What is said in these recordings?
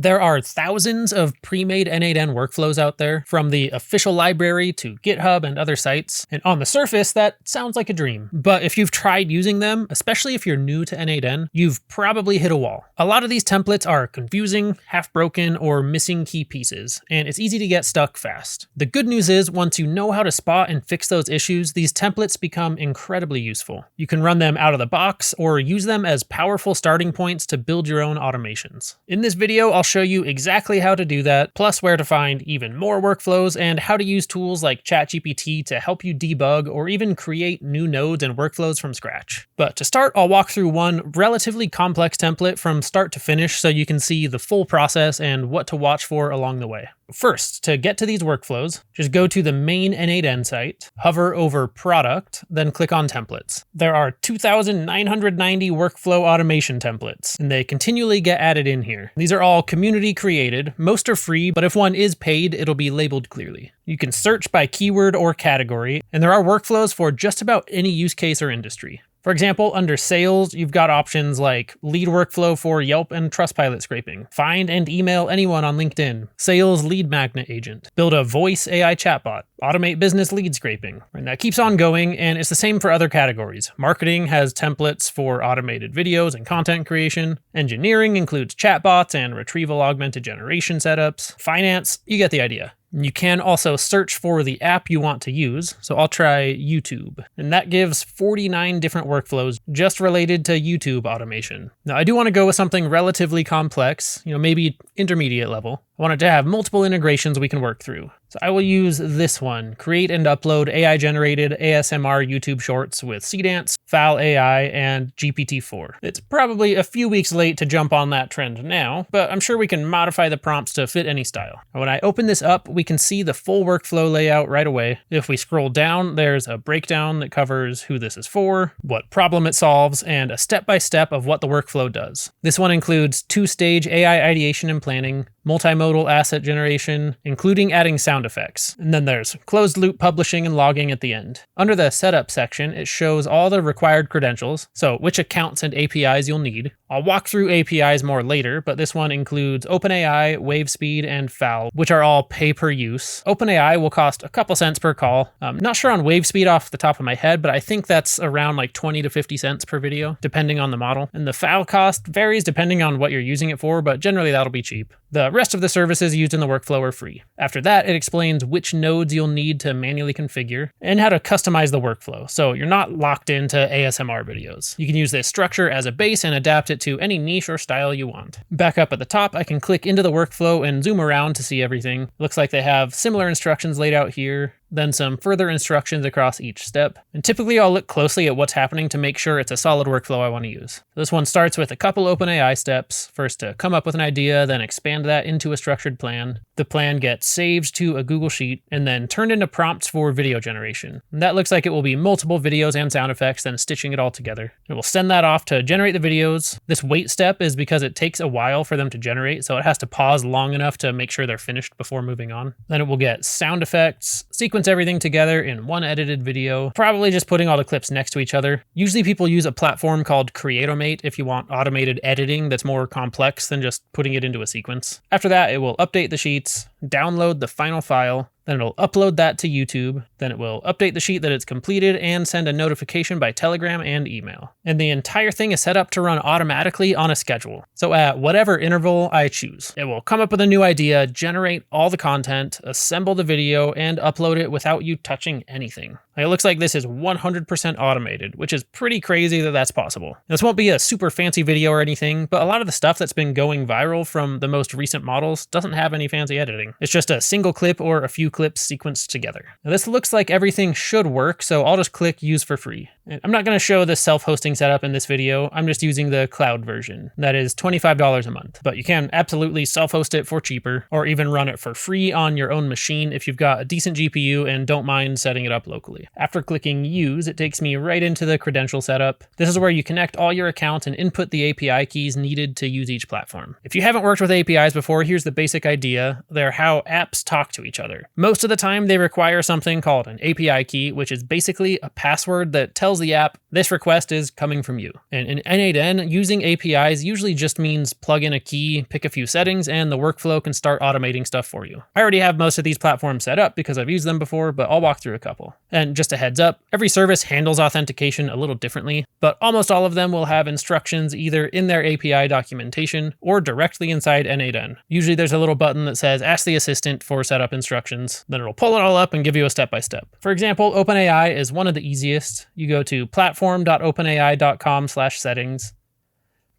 There are thousands of pre-made n8n workflows out there, from the official library to GitHub and other sites, and on the surface, that sounds like a dream. But if you've tried using them, especially if you're new to n8n, you've probably hit a wall. A lot of these templates are confusing, half-broken, or missing key pieces, and it's easy to get stuck fast. The good news is, once you know how to spot and fix those issues, these templates become incredibly useful. You can run them out of the box, or use them as powerful starting points to build your own automations. In this video, I'll show you exactly how to do that, plus where to find even more workflows, and how to use tools like ChatGPT to help you debug or even create new nodes and workflows from scratch. But to start, I'll walk through one relatively complex template from start to finish so you can see the full process and what to watch for along the way. First, to get to these workflows, just go to the main n8n site, hover over Product, then click on Templates. There are 2,990 workflow automation templates, and they continually get added in here. These are all community created, most are free, but if one is paid, it'll be labeled clearly. You can search by keyword or category, and there are workflows for just about any use case or industry. For example, under sales, you've got options like lead workflow for Yelp and Trustpilot scraping, find and email anyone on LinkedIn, sales lead magnet agent, build a voice AI chatbot, automate business lead scraping. And that keeps on going, and it's the same for other categories. Marketing has templates for automated videos and content creation. Engineering includes chatbots and retrieval augmented generation setups. Finance, you get the idea. You can also search for the app you want to use, so I'll try YouTube. And that gives 49 different workflows just related to YouTube automation. Now, I do want to go with something relatively complex, maybe intermediate level. I want it to have multiple integrations we can work through. So I will use this one, create and upload AI-generated ASMR YouTube shorts with Cdance, Fal AI, and GPT-4. It's probably a few weeks late to jump on that trend now, but I'm sure we can modify the prompts to fit any style. And when I open this up, we can see the full workflow layout right away. If we scroll down, there's a breakdown that covers who this is for, what problem it solves, and a step-by-step of what the workflow does. This one includes two-stage AI ideation and planning, multimodal asset generation, including adding sound effects. And then there's closed loop publishing and logging at the end. Under the setup section, it shows all the required credentials, so which accounts and APIs you'll need. I'll walk through APIs more later, but this one includes OpenAI, WaveSpeed, and Fal, which are all pay per use. OpenAI will cost a couple cents per call. I'm not sure on WaveSpeed off the top of my head, but I think that's around like 20 to 50 cents per video, depending on the model. And the Fal cost varies depending on what you're using it for, but generally that'll be cheap. The rest of the services used in the workflow are free. After that, it explains which nodes you'll need to manually configure and how to customize the workflow, so you're not locked into ASMR videos. You can use this structure as a base and adapt it to any niche or style you want. Back up at the top, I can click into the workflow and zoom around to see everything. Looks like they have similar instructions laid out here, then some further instructions across each step. And typically I'll look closely at what's happening to make sure it's a solid workflow I want to use. This one starts with a couple OpenAI steps, first to come up with an idea, then expand that into a structured plan. The plan gets saved to a Google Sheet and then turned into prompts for video generation. And that looks like it will be multiple videos and sound effects, then stitching it all together. It will send that off to generate the videos. This wait step is because it takes a while for them to generate, so it has to pause long enough to make sure they're finished before moving on. Then it will get sound effects, sequence everything together in one edited video, probably just putting all the clips next to each other. Usually people use a platform called Creatomate if you want automated editing that's more complex than just putting it into a sequence. After that, it will update the sheets, download the final file, then it'll upload that to YouTube, then it will update the sheet that it's completed and send a notification by Telegram and email. And the entire thing is set up to run automatically on a schedule. So at whatever interval I choose, it will come up with a new idea, generate all the content, assemble the video, and upload it without you touching anything. It looks like this is 100% automated, which is pretty crazy that that's possible. This won't be a super fancy video or anything, but a lot of the stuff that's been going viral from the most recent models doesn't have any fancy editing. It's just a single clip or a few clips sequenced together. Now this looks like everything should work, so I'll just click use for free. And I'm not going to show the self-hosting setup in this video. I'm just using the cloud version. That is $25 a month, but you can absolutely self-host it for cheaper or even run it for free on your own machine if you've got a decent GPU and don't mind setting it up locally. After clicking use, it takes me right into the credential setup. This is where you connect all your accounts and input the API keys needed to use each platform. If you haven't worked with APIs before, here's the basic idea. There how apps talk to each other. Most of the time, they require something called an API key, which is basically a password that tells the app this request is coming from you. And in n8n, using APIs usually just means plug in a key, pick a few settings, and the workflow can start automating stuff for you. I already have most of these platforms set up because I've used them before, but I'll walk through a couple. And just a heads up, every service handles authentication a little differently, but almost all of them will have instructions either in their API documentation or directly inside n8n. Usually there's a little button that says ask the assistant for setup instructions, then it'll pull it all up and give you a step-by-step. For example, OpenAI is one of the easiest. You go to platform.openai.com/settings,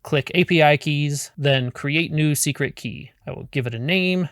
click API keys, then create new secret key. I will give it a name,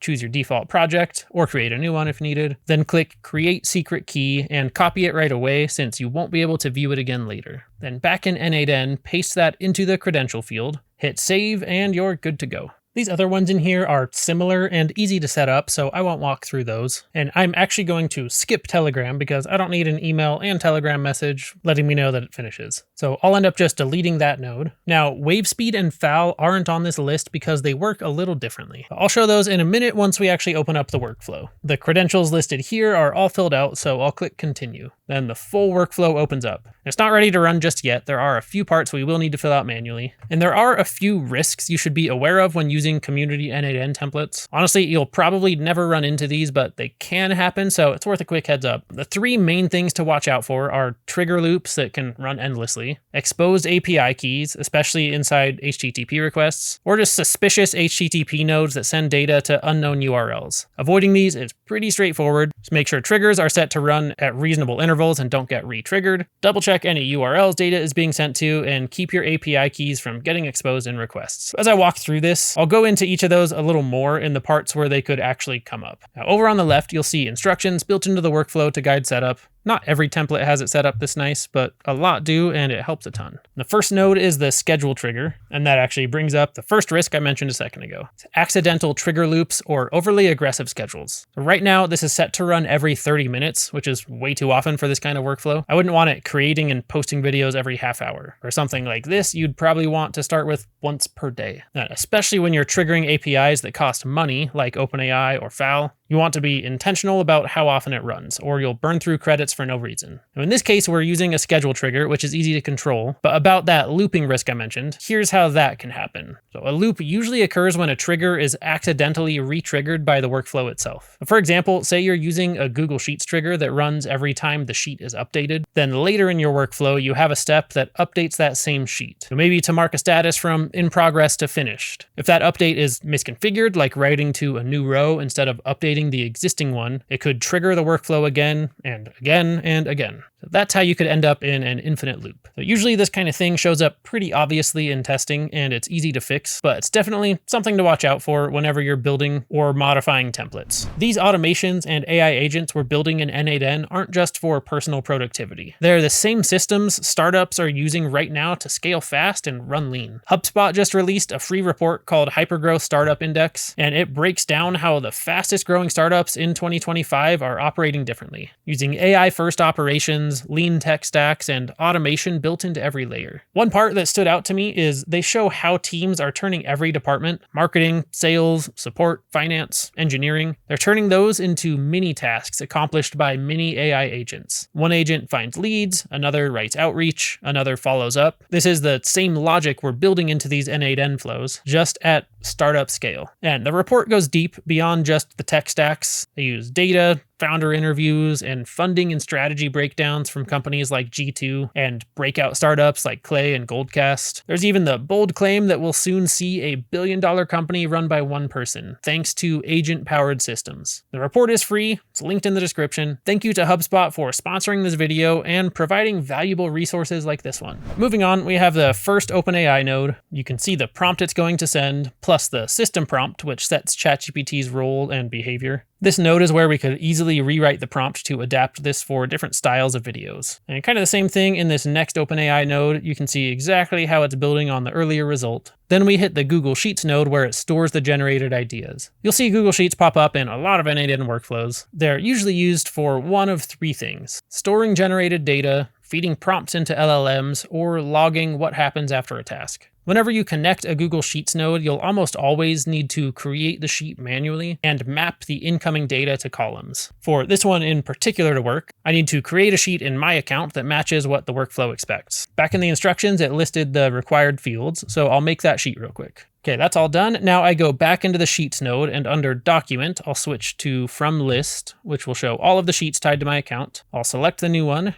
choose your default project, or create a new one if needed, then click create secret key and copy it right away since you won't be able to view it again later. Then back in n8n, paste that into the credential field, hit save, and you're good to go. These other ones in here are similar and easy to set up, so I won't walk through those. And I'm actually going to skip Telegram because I don't need an email and Telegram message letting me know that it finishes. So I'll end up just deleting that node. Now, WaveSpeed and FAL aren't on this list because they work a little differently. I'll show those in a minute once we actually open up the workflow. The credentials listed here are all filled out, so I'll click continue. Then the full workflow opens up. It's not ready to run just yet. There are a few parts we will need to fill out manually. And there are a few risks you should be aware of when using community n8n templates. Honestly, you'll probably never run into these, but they can happen, so it's worth a quick heads up. The three main things to watch out for are trigger loops that can run endlessly, exposed API keys, especially inside HTTP requests, or just suspicious HTTP nodes that send data to unknown URLs. Avoiding these is pretty straightforward. Just make sure triggers are set to run at reasonable intervals and don't get re-triggered. Double check any URLs data is being sent to, and keep your API keys from getting exposed in requests. As I walk through this, I'll go into each of those a little more in the parts where they could actually come up. Now, over on the left, you'll see instructions built into the workflow to guide setup. Not every template has it set up this nice, but a lot do, and it helps a ton. The first node is the schedule trigger, and that actually brings up the first risk I mentioned a second ago. It's accidental trigger loops or overly aggressive schedules. So right now, this is set to run every 30 minutes, which is way too often for this kind of workflow. I wouldn't want it creating and posting videos every half hour. For something like this, you'd probably want to start with once per day. Now, especially when you're triggering APIs that cost money, like OpenAI or FAL, you want to be intentional about how often it runs, or you'll burn through credits for no reason. Now, in this case, we're using a schedule trigger, which is easy to control, but about that looping risk I mentioned, here's how that can happen. So a loop usually occurs when a trigger is accidentally re-triggered by the workflow itself. For example, say you're using a Google Sheets trigger that runs every time the sheet is updated, then later in your workflow, you have a step that updates that same sheet. So maybe to mark a status from in progress to finished. If that update is misconfigured, like writing to a new row instead of updating the existing one, it could trigger the workflow again and again and again. So that's how you could end up in an infinite loop. So usually this kind of thing shows up pretty obviously in testing and it's easy to fix, but it's definitely something to watch out for whenever you're building or modifying templates. These automations and AI agents we're building in n8n aren't just for personal productivity. They're the same systems startups are using right now to scale fast and run lean. HubSpot just released a free report called Hypergrowth Startup Index, and it breaks down how the fastest growing startups in 2025 are operating differently, using AI-first operations, lean tech stacks, and automation built into every layer. One part that stood out to me is they show how teams are turning every department, marketing, sales, support, finance, engineering, they're turning those into mini tasks accomplished by mini AI agents. One agent finds leads, another writes outreach, another follows up. This is the same logic we're building into these n8n flows, just at startup scale. And the report goes deep beyond just the tech stacks. They use data, founder interviews, and funding and strategy breakdowns from companies like G2 and breakout startups like Clay and Goldcast. There's even the bold claim that we'll soon see a billion-dollar company run by one person, thanks to agent-powered systems. The report is free. It's linked in the description. Thank you to HubSpot for sponsoring this video and providing valuable resources like this one. Moving on, we have the first OpenAI node. You can see the prompt it's going to send, plus the system prompt, which sets ChatGPT's role and behavior. This node is where we could easily rewrite the prompt to adapt this for different styles of videos. And kind of the same thing in this next OpenAI node, you can see exactly how it's building on the earlier result. Then we hit the Google Sheets node where it stores the generated ideas. You'll see Google Sheets pop up in a lot of n8n workflows. They're usually used for one of three things: storing generated data, feeding prompts into LLMs, or logging what happens after a task. Whenever you connect a Google Sheets node, you'll almost always need to create the sheet manually and map the incoming data to columns. For this one in particular to work, I need to create a sheet in my account that matches what the workflow expects. Back in the instructions, it listed the required fields, so I'll make that sheet real quick. Okay, that's all done. Now I go back into the Sheets node, and under Document, I'll switch to From List, which will show all of the sheets tied to my account. I'll select the new one,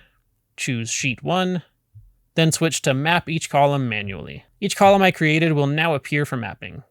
choose Sheet 1, then switch to Map each column manually. Each column I created will now appear for mapping.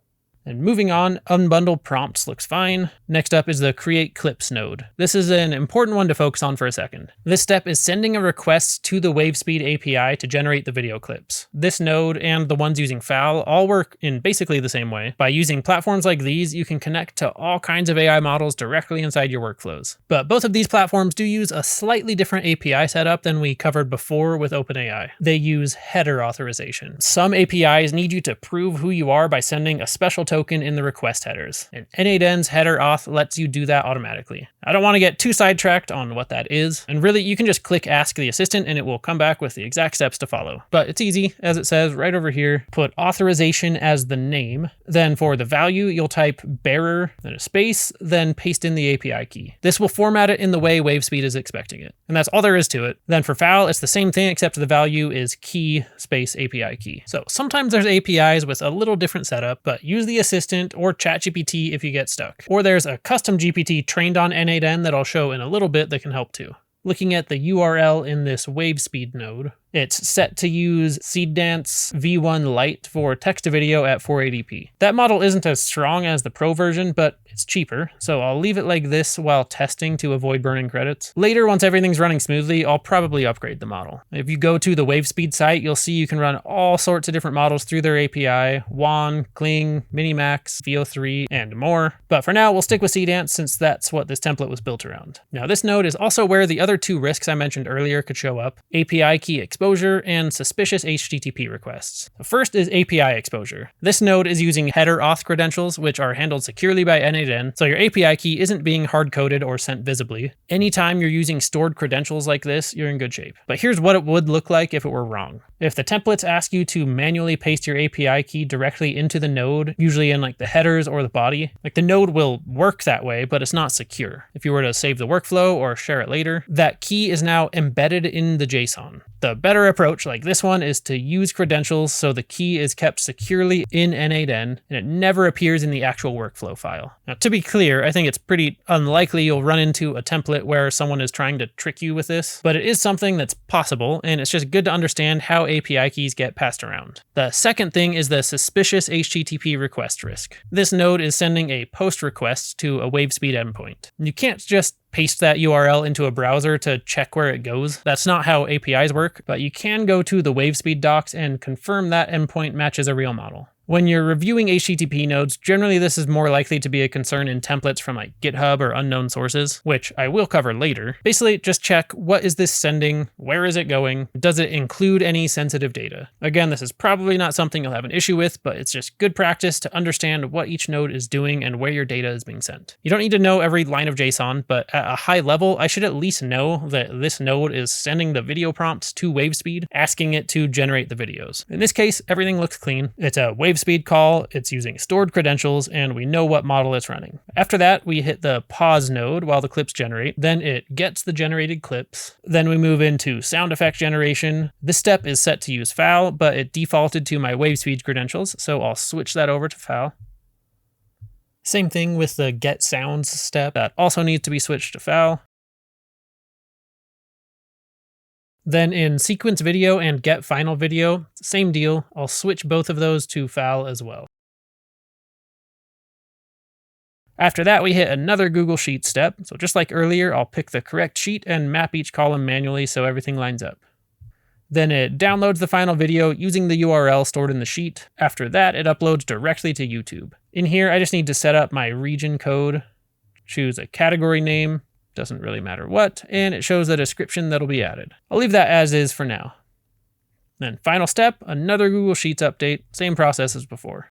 And moving on, unbundle prompts looks fine. Next up is the create clips node. This is an important one to focus on for a second. This step is sending a request to the WaveSpeed API to generate the video clips. This node and the ones using FAL all work in basically the same way. By using platforms like these, you can connect to all kinds of AI models directly inside your workflows. But both of these platforms do use a slightly different API setup than we covered before with OpenAI. They use header authorization. Some APIs need you to prove who you are by sending a special token in the request headers, and n8n's header auth lets you do that automatically. I don't want to get too sidetracked on what that is, and really you can just click Ask the Assistant and it will come back with the exact steps to follow. But it's easy, as it says right over here. Put authorization as the name, then for the value you'll type bearer, then a space, then paste in the API key. This will format it in the way WaveSpeed is expecting it, and that's all there is to it. Then for FAL, it's the same thing except the value is key space API key. So sometimes there's APIs with a little different setup, but use the Assistant or ChatGPT if you get stuck. Or there's a custom GPT trained on n8n that I'll show in a little bit that can help too. Looking at the URL in this WaveSpeed node, it's set to use Seedance V1 Lite for text to video at 480p. That model isn't as strong as the Pro version, but it's cheaper, so I'll leave it like this while testing to avoid burning credits. Later, once everything's running smoothly, I'll probably upgrade the model. If you go to the WaveSpeed site, you'll see you can run all sorts of different models through their API, WAN, Kling, Minimax, VO3, and more. But for now, we'll stick with Seedance since that's what this template was built around. Now, this node is also where the other two risks I mentioned earlier could show up: API key exposure and suspicious HTTP requests. The first is API exposure. This node is using header auth credentials, which are handled securely by n8n, so your API key isn't being hard-coded or sent visibly. Anytime you're using stored credentials like this, you're in good shape. But here's what it would look like if it were wrong. If the templates ask you to manually paste your API key directly into the node, usually in like the headers or the body, like the node will work that way, but it's not secure. If you were to save the workflow or share it later, that key is now embedded in the JSON. The better approach, like this one, is to use credentials so the key is kept securely in n8n and it never appears in the actual workflow file. Now, to be clear, I think it's pretty unlikely you'll run into a template where someone is trying to trick you with this, but it is something that's possible, and it's just good to understand how API keys get passed around. The second thing is the suspicious HTTP request risk. This node is sending a post request to a WaveSpeed endpoint. You can't just paste that URL into a browser to check where it goes. That's not how APIs work, but you can go to the WaveSpeed docs and confirm that endpoint matches a real model. When you're reviewing HTTP nodes, generally this is more likely to be a concern in templates from like GitHub or unknown sources, which I will cover later. Basically, just check, what is this sending? Where is it going? Does it include any sensitive data? Again, this is probably not something you'll have an issue with, but it's just good practice to understand what each node is doing and where your data is being sent. You don't need to know every line of JSON, but at a high level, I should at least know that this node is sending the video prompts to WaveSpeed, asking it to generate the videos. In this case, everything looks clean. It's a WaveSpeed call, it's using stored credentials, and we know what model it's running. After that, we hit the pause node while the clips generate, then it gets the generated clips. Then we move into sound effect generation. This step is set to use FAL, but it defaulted to my WaveSpeed credentials, so I'll switch that over to FAL. Same thing with the get sounds step, that also needs to be switched to FAL. Then in sequence video and get final video, same deal. I'll switch both of those to FAL as well. After that, we hit another Google Sheets step. So just like earlier, I'll pick the correct sheet and map each column manually so everything lines up. Then it downloads the final video using the URL stored in the sheet. After that, it uploads directly to YouTube. In here, I just need to set up my region code, choose a category name, doesn't really matter what, and it shows the description that'll be added. I'll leave that as is for now. Then final step, another Google Sheets update, same process as before.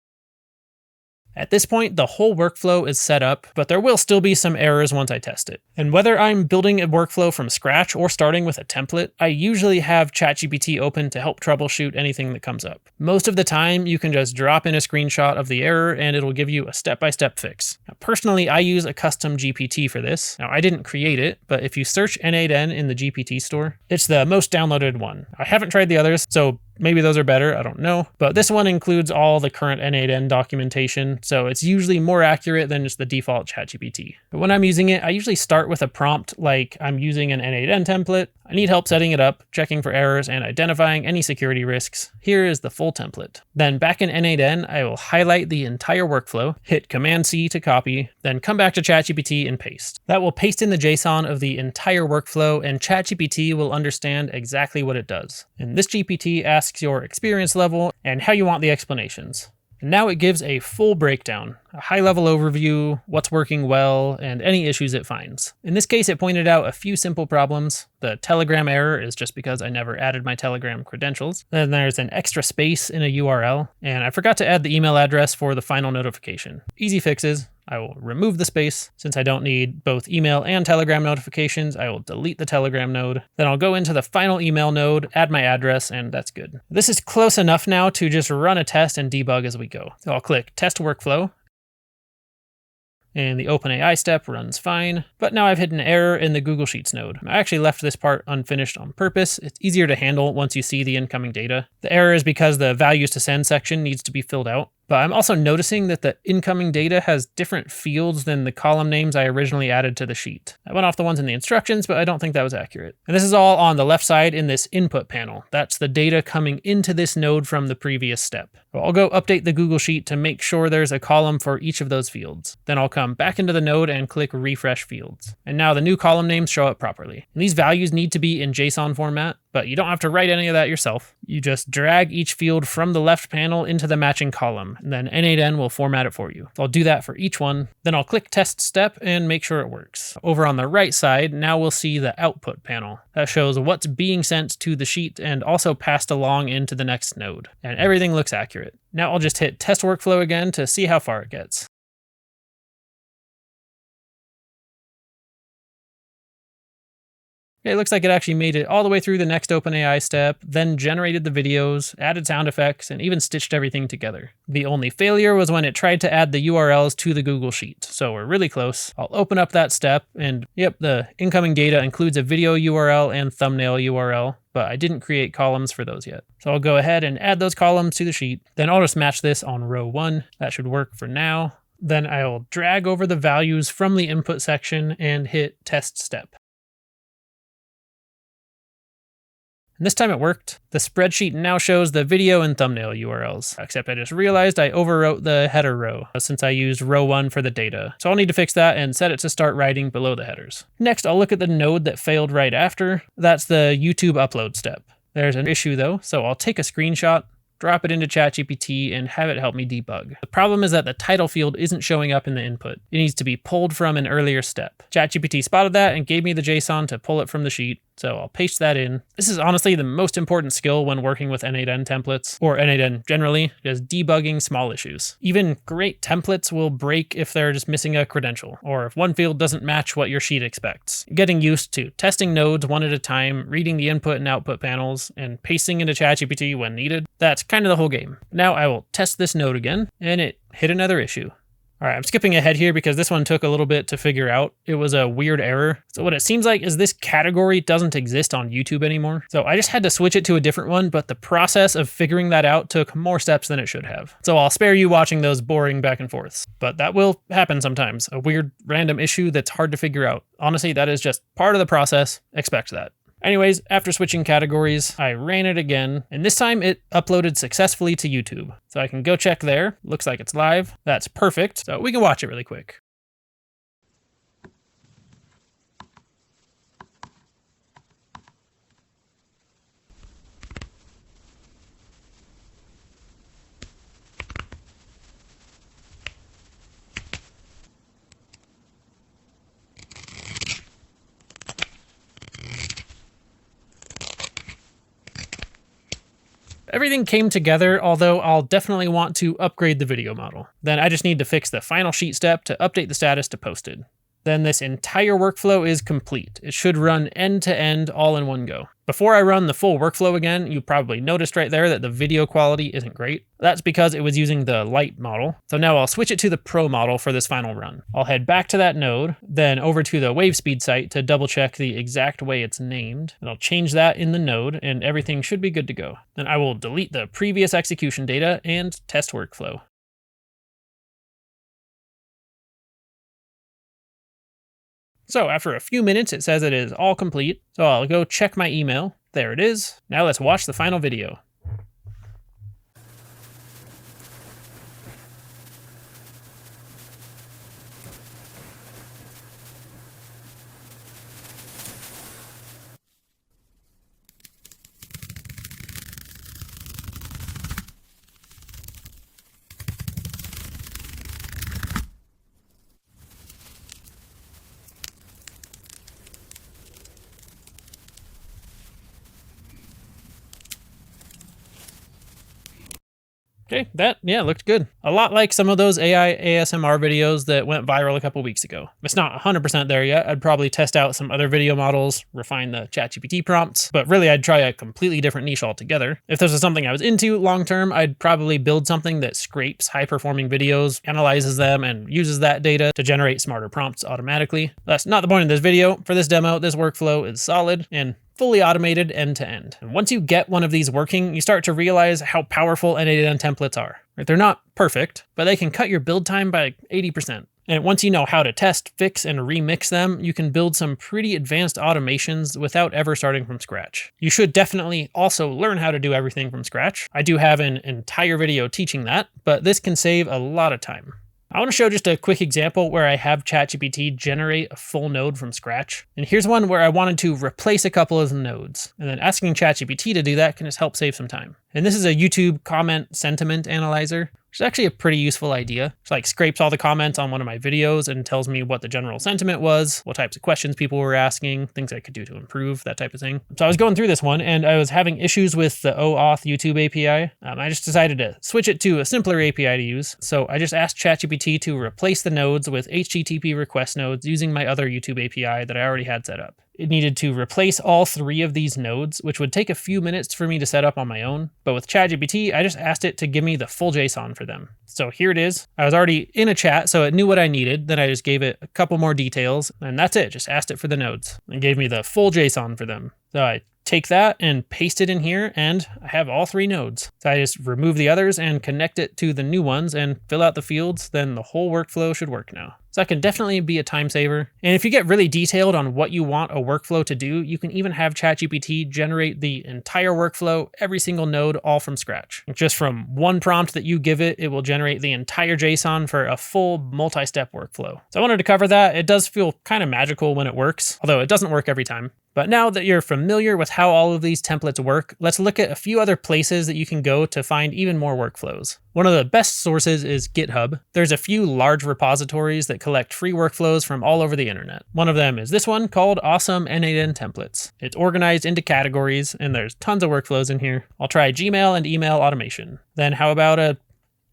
At this point, the whole workflow is set up, but there will still be some errors once I test it. And whether I'm building a workflow from scratch or starting with a template, I usually have ChatGPT open to help troubleshoot anything that comes up. Most of the time, you can just drop in a screenshot of the error and it'll give you a step-by-step fix. Now, personally, I use a custom GPT for this. Now, I didn't create it, but if you search n8n in the GPT store, it's the most downloaded one. I haven't tried the others, so maybe those are better, I don't know. But this one includes all the current n8n documentation, so it's usually more accurate than just the default ChatGPT. But when I'm using it, I usually start with a prompt like I'm using an n8n template, I need help setting it up, checking for errors, and identifying any security risks. Here is the full template. Then back in n8n, I will highlight the entire workflow, hit Command-C to copy, then come back to ChatGPT and paste. That will paste in the JSON of the entire workflow, and ChatGPT will understand exactly what it does. And this GPT asks your experience level and how you want the explanations. And now it gives a full breakdown, a high-level overview, what's working well, and any issues it finds. In this case, it pointed out a few simple problems. The Telegram error is just because I never added my Telegram credentials. Then there's an extra space in a URL, and I forgot to add the email address for the final notification. Easy fixes. I will remove the space. Since I don't need both email and Telegram notifications, I will delete the Telegram node. Then I'll go into the final email node, add my address, and that's good. This is close enough now to just run a test and debug as we go. So I'll click Test Workflow, and the OpenAI step runs fine, but now I've hit an error in the Google Sheets node. I actually left this part unfinished on purpose. It's easier to handle once you see the incoming data. The error is because the values to send section needs to be filled out. But I'm also noticing that the incoming data has different fields than the column names I originally added to the sheet. I went off the ones in the instructions, but I don't think that was accurate. And this is all on the left side in this input panel. That's the data coming into this node from the previous step. I'll go update the Google Sheet to make sure there's a column for each of those fields. Then I'll come back into the node and click Refresh Fields. And now the new column names show up properly. And these values need to be in JSON format, but you don't have to write any of that yourself. You just drag each field from the left panel into the matching column, and then n8n will format it for you. So I'll do that for each one. Then I'll click Test Step and make sure it works. Over on the right side, now we'll see the output panel. That shows what's being sent to the sheet and also passed along into the next node. And everything looks accurate. Now I'll just hit Test Workflow again to see how far it gets. It looks like it actually made it all the way through the next OpenAI step, then generated the videos, added sound effects, and even stitched everything together. The only failure was when it tried to add the URLs to the Google Sheet, so we're really close. I'll open up that step, and yep, the incoming data includes a video URL and thumbnail URL, but I didn't create columns for those yet. So I'll go ahead and add those columns to the sheet. Then I'll just match this on row 1. That should work for now. Then I'll drag over the values from the input section and hit Test Step. And this time it worked. The spreadsheet now shows the video and thumbnail URLs, except I just realized I overwrote the header row since I used row 1 for the data. So I'll need to fix that and set it to start writing below the headers. Next, I'll look at the node that failed right after. That's the YouTube upload step. There's an issue though, so I'll take a screenshot, drop it into ChatGPT, and have it help me debug. The problem is that the title field isn't showing up in the input. It needs to be pulled from an earlier step. ChatGPT spotted that and gave me the JSON to pull it from the sheet, so I'll paste that in. This is honestly the most important skill when working with n8n templates, or n8n generally, just debugging small issues. Even great templates will break if they're just missing a credential, or if one field doesn't match what your sheet expects. Getting used to testing nodes one at a time, reading the input and output panels, and pasting into ChatGPT when needed, that's kind of the whole game. Now I will test this node again, and it hit another issue. All right, I'm skipping ahead here because this one took a little bit to figure out. It was a weird error. So what it seems like is this category doesn't exist on YouTube anymore. So I just had to switch it to a different one, but the process of figuring that out took more steps than it should have. So I'll spare you watching those boring back and forths, but that will happen sometimes. A weird random issue that's hard to figure out. Honestly, that is just part of the process. Expect that. Anyways, after switching categories, I ran it again, and this time it uploaded successfully to YouTube. So I can go check there. Looks like it's live. That's perfect. So we can watch it really quick. Everything came together, although I'll definitely want to upgrade the video model. Then I just need to fix the final sheet step to update the status to posted. Then this entire workflow is complete. It should run end to end all in one go. Before I run the full workflow again, you probably noticed right there that the video quality isn't great. That's because it was using the light model. So now I'll switch it to the pro model for this final run. I'll head back to that node, then over to the wave speed site to double check the exact way it's named. And I'll change that in the node and everything should be good to go. Then I will delete the previous execution data and test workflow. So after a few minutes, it says it is all complete. So I'll go check my email. There it is. Now let's watch the final video. Okay, that looked good. A lot like some of those AI ASMR videos that went viral a couple weeks ago. It's not 100% there yet. I'd probably test out some other video models, refine the ChatGPT prompts, but really I'd try a completely different niche altogether. If this was something I was into long term, I'd probably build something that scrapes high-performing videos, analyzes them, and uses that data to generate smarter prompts automatically. That's not the point of this video. For this demo, this workflow is solid and fully automated end to end. And once you get one of these working, you start to realize how powerful n8n templates are. They're not perfect, but they can cut your build time by 80%. And once you know how to test, fix, and remix them, you can build some pretty advanced automations without ever starting from scratch. You should definitely also learn how to do everything from scratch. I do have an entire video teaching that, but this can save a lot of time. I want to show just a quick example where I have ChatGPT generate a full node from scratch. And here's one where I wanted to replace a couple of the nodes. And then asking ChatGPT to do that can just help save some time. And this is a YouTube comment sentiment analyzer, which is actually a pretty useful idea. It like scrapes all the comments on one of my videos and tells me what the general sentiment was, what types of questions people were asking, things I could do to improve, that type of thing. So I was going through this one and I was having issues with the Auth YouTube API. I just decided to switch it to a simpler API to use. So I just asked ChatGPT to replace the nodes with HTTP request nodes using my other YouTube API that I already had set up. It needed to replace all 3 of these nodes, which would take a few minutes for me to set up on my own. But with ChatGPT, I just asked it to give me the full JSON for them. So here it is. I was already in a chat, so it knew what I needed. Then I just gave it a couple more details, and that's it. Just asked it for the nodes and gave me the full JSON for them. So I take that and paste it in here, and I have all 3 nodes. So I just remove the others and connect it to the new ones and fill out the fields, then the whole workflow should work now. So that can definitely be a time saver. And if you get really detailed on what you want a workflow to do, you can even have ChatGPT generate the entire workflow, every single node, all from scratch. Just from one prompt that you give it, it will generate the entire JSON for a full multi-step workflow. So I wanted to cover that. It does feel kind of magical when it works, although it doesn't work every time. But now that you're familiar with how all of these templates work, let's look at a few other places that you can go to find even more workflows. One of the best sources is GitHub. There's a few large repositories that collect free workflows from all over the internet. One of them is this one called Awesome n8n Templates. It's organized into categories and there's tons of workflows in here. I'll try Gmail and email automation. Then how about a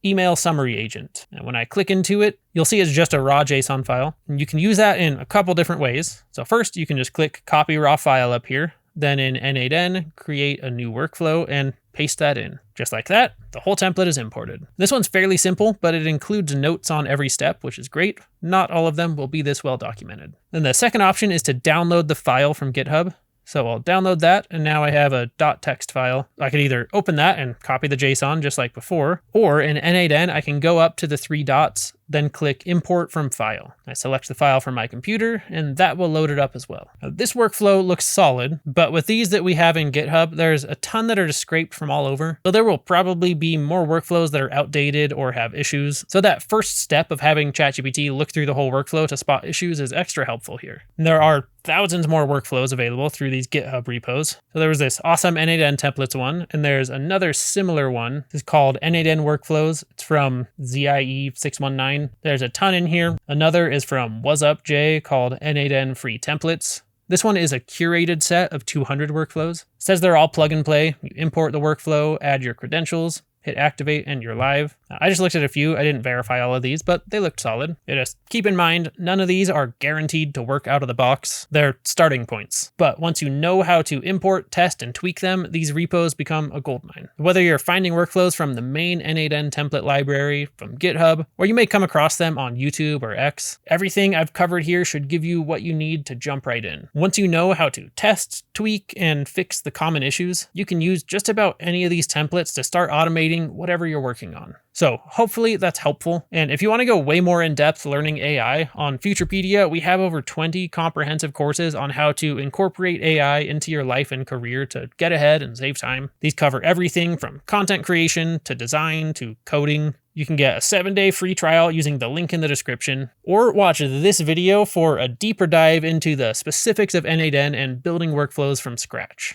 email summary agent? And when I click into it, you'll see it's just a raw JSON file. And you can use that in a couple different ways. So first, you can just click copy raw file up here. Then in n8n, create a new workflow and paste that in. Just like that, the whole template is imported. This one's fairly simple, but it includes notes on every step, which is great. Not all of them will be this well documented. Then the second option is to download the file from GitHub. So I'll download that, and now I have a .text file. I could either open that and copy the JSON just like before, or in n8n, I can go up to the 3 dots, then click import from file. I select the file from my computer, and that will load it up as well. Now, this workflow looks solid, but with these that we have in GitHub, there's a ton that are just scraped from all over. So there will probably be more workflows that are outdated or have issues. So that first step of having ChatGPT look through the whole workflow to spot issues is extra helpful here. And there are thousands more workflows available through these GitHub repos. So there was this awesome n8n templates one, and there's another similar one. It's called n8n workflows. It's from ZIE619. There's a ton in here. Another is from What'sUpJ called n8n free templates. This one is a curated set of 200 workflows. It says they're all plug and play. You import the workflow, add your credentials, hit activate, and you're live. I just looked at a few. I didn't verify all of these, but they looked solid. Just keep in mind, none of these are guaranteed to work out of the box. They're starting points. But once you know how to import, test, and tweak them, these repos become a goldmine. Whether you're finding workflows from the main n8n template library, from GitHub, or you may come across them on YouTube or X, everything I've covered here should give you what you need to jump right in. Once you know how to test, tweak, and fix the common issues, you can use just about any of these templates to start automating whatever you're working on. So hopefully that's helpful. And if you want to go way more in depth learning AI, on Futurepedia, we have over 20 comprehensive courses on how to incorporate AI into your life and career to get ahead and save time. These cover everything from content creation to design to coding. You can get a 7-day free trial using the link in the description, or watch this video for a deeper dive into the specifics of n8n and building workflows from scratch.